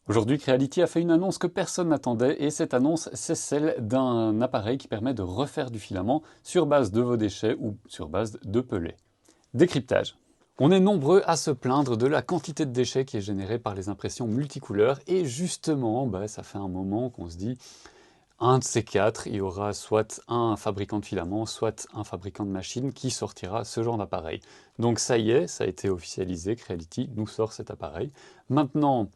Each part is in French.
Aujourd'hui, Creality a fait une annonce que personne n'attendait et cette annonce, c'est celle d'un appareil qui permet de refaire du filament sur base de vos déchets ou sur base de pellets. Décryptage. On est nombreux à se plaindre de la quantité de déchets qui est générée par les impressions multicouleurs et justement, ça fait un moment qu'on se dit un de ces quatre, il y aura soit un fabricant de filaments, soit un fabricant de machines qui sortira ce genre d'appareil. Donc ça y est, ça a été officialisé, Creality nous sort cet appareil. Maintenant,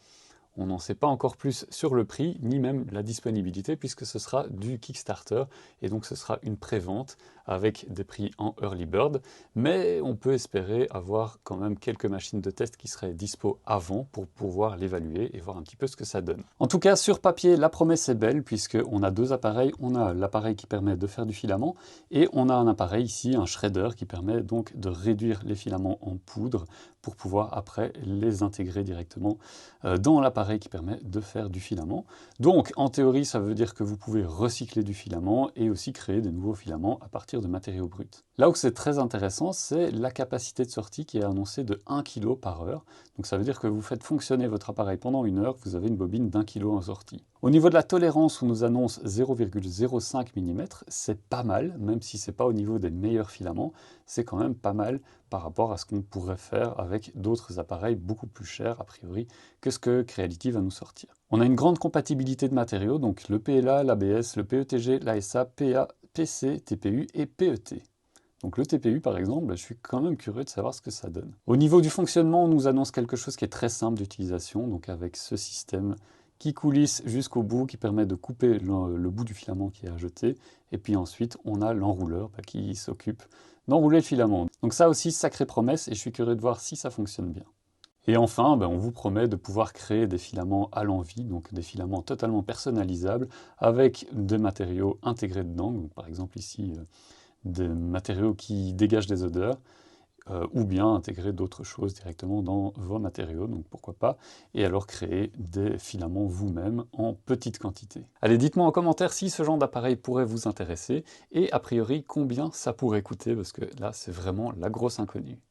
on n'en sait pas encore plus sur le prix, ni même la disponibilité, puisque ce sera du Kickstarter, et donc ce sera une prévente avec des prix en early bird, mais on peut espérer avoir quand même quelques machines de test qui seraient dispo avant pour pouvoir l'évaluer et voir un petit peu ce que ça donne. En tout cas, sur papier, la promesse est belle, puisqu'on a deux appareils. On a l'appareil qui permet de faire du filament, et on a un appareil ici, un shredder, qui permet donc de réduire les filaments en poudre pour pouvoir après les intégrer directement dans l'appareil qui permet de faire du filament. Donc en théorie, ça veut dire que vous pouvez recycler du filament et aussi créer des nouveaux filaments à partir de matériaux bruts. Là où c'est très intéressant, c'est la capacité de sortie qui est annoncée de 1 kg par heure. Donc ça veut dire que vous faites fonctionner votre appareil pendant une heure, vous avez une bobine d'1 kg en sortie. Au niveau de la tolérance, on nous annonce 0,05 mm, c'est pas mal, même si c'est pas au niveau des meilleurs filaments, c'est quand même pas mal par rapport à ce qu'on pourrait faire avec d'autres appareils beaucoup plus chers a priori que ce que Creality va nous sortir. On a une grande compatibilité de matériaux, donc le PLA, l'ABS, le PETG, l'ASA, PA, PC, TPU et PET. Donc le TPU par exemple, je suis quand même curieux de savoir ce que ça donne. Au niveau du fonctionnement, on nous annonce quelque chose qui est très simple d'utilisation, donc avec ce système qui coulisse jusqu'au bout, qui permet de couper le bout du filament qui est à jeter, et puis ensuite on a l'enrouleur qui s'occupe d'enrouler le filament. Donc ça aussi, sacrée promesse, et je suis curieux de voir si ça fonctionne bien. Et enfin, on vous promet de pouvoir créer des filaments à l'envie, donc des filaments totalement personnalisables, avec des matériaux intégrés dedans, donc par exemple ici des matériaux qui dégagent des odeurs, ou bien intégrer d'autres choses directement dans vos matériaux, donc pourquoi pas, et alors créer des filaments vous-même en petite quantité. Allez, dites-moi en commentaire si ce genre d'appareil pourrait vous intéresser, et a priori combien ça pourrait coûter, parce que là c'est vraiment la grosse inconnue.